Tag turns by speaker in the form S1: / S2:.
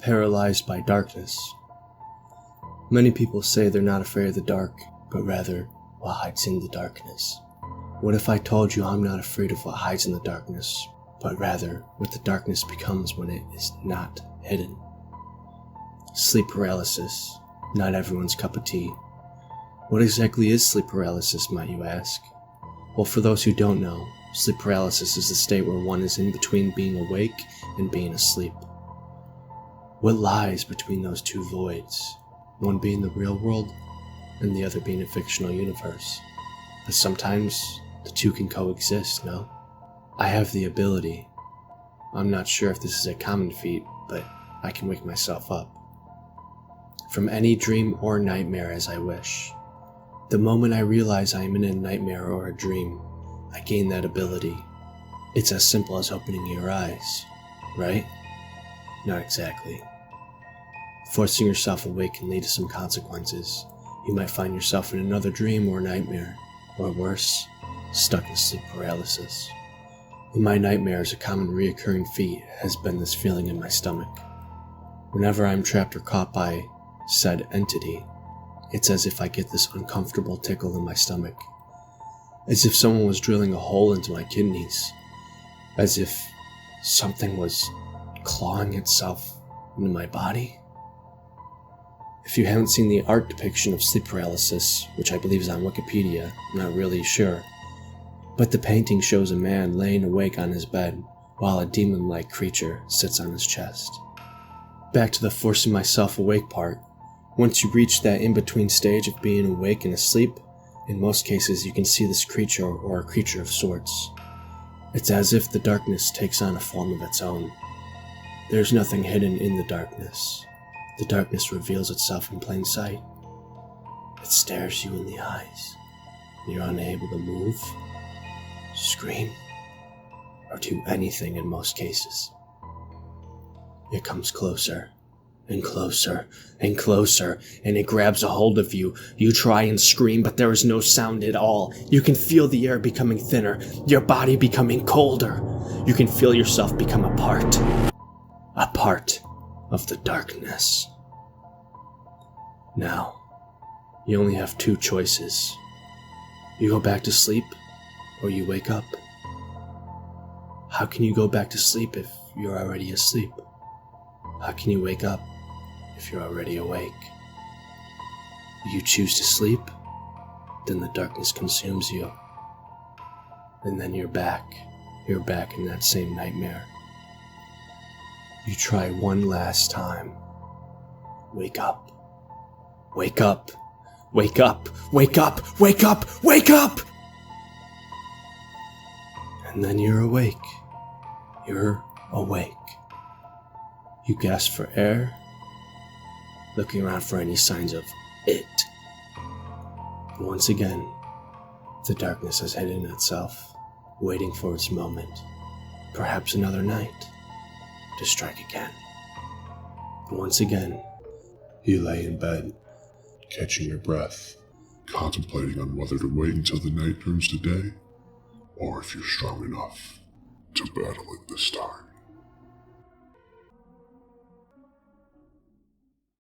S1: Paralysed by Darkness. Many people say they're not afraid of the dark, but rather what hides in the darkness. What if I told you I'm not afraid of what hides in the darkness, but rather what the darkness becomes when it is not hidden? Sleep paralysis, not everyone's cup of tea. What exactly is sleep paralysis, might you ask? Well, for those who don't know, sleep paralysis is the state where one is in between being awake and being asleep. What lies between those two voids, one being the real world and the other being a fictional universe? But sometimes the two can coexist, no? I have the ability. I'm not sure if this is a common feat, but I can wake myself up from any dream or nightmare as I wish. The moment I realize I am in a nightmare or a dream, I gain that ability. It's as simple as opening your eyes, right? Not exactly. Forcing yourself awake can lead to some consequences. You might find yourself in another dream or nightmare, or worse, stuck in sleep paralysis. In my nightmares, a common reoccurring feat has been this feeling in my stomach. Whenever I'm trapped or caught by said entity, it's as if I get this uncomfortable tickle in my stomach, as if someone was drilling a hole into my kidneys, as if something was clawing itself into my body. If you haven't seen the art depiction of sleep paralysis, which I believe is on Wikipedia, I'm not really sure, but the painting shows a man laying awake on his bed while a demon-like creature sits on his chest. Back to the forcing myself awake part. Once you reach that in-between stage of being awake and asleep, in most cases you can see this creature or a creature of sorts. It's as if the darkness takes on a form of its own. There's nothing hidden in the darkness. The darkness reveals itself in plain sight. It stares you in the eyes. You're unable to move, scream, or do anything in most cases. It comes closer, and closer, and closer, and it grabs a hold of you. You try and scream, but there is no sound at all. You can feel the air becoming thinner, your body becoming colder. You can feel yourself become a part of the darkness. Now, you only have two choices. You go back to sleep, or you wake up. How can you go back to sleep if you're already asleep? How can you wake up if you're already awake? You choose to sleep, then the darkness consumes you. And then you're back in that same nightmare. You try one last time. Wake up. Wake up. Wake up. Wake up. Wake up. Wake up! And then you're awake. You're awake. You gasp for air, looking around for any signs of it. But once again, the darkness has hidden itself, waiting for its moment, perhaps another night, to strike again. But once again,
S2: you lay in bed, catching your breath, contemplating on whether to wait until the night turns to day, or if you're strong enough to battle it this time.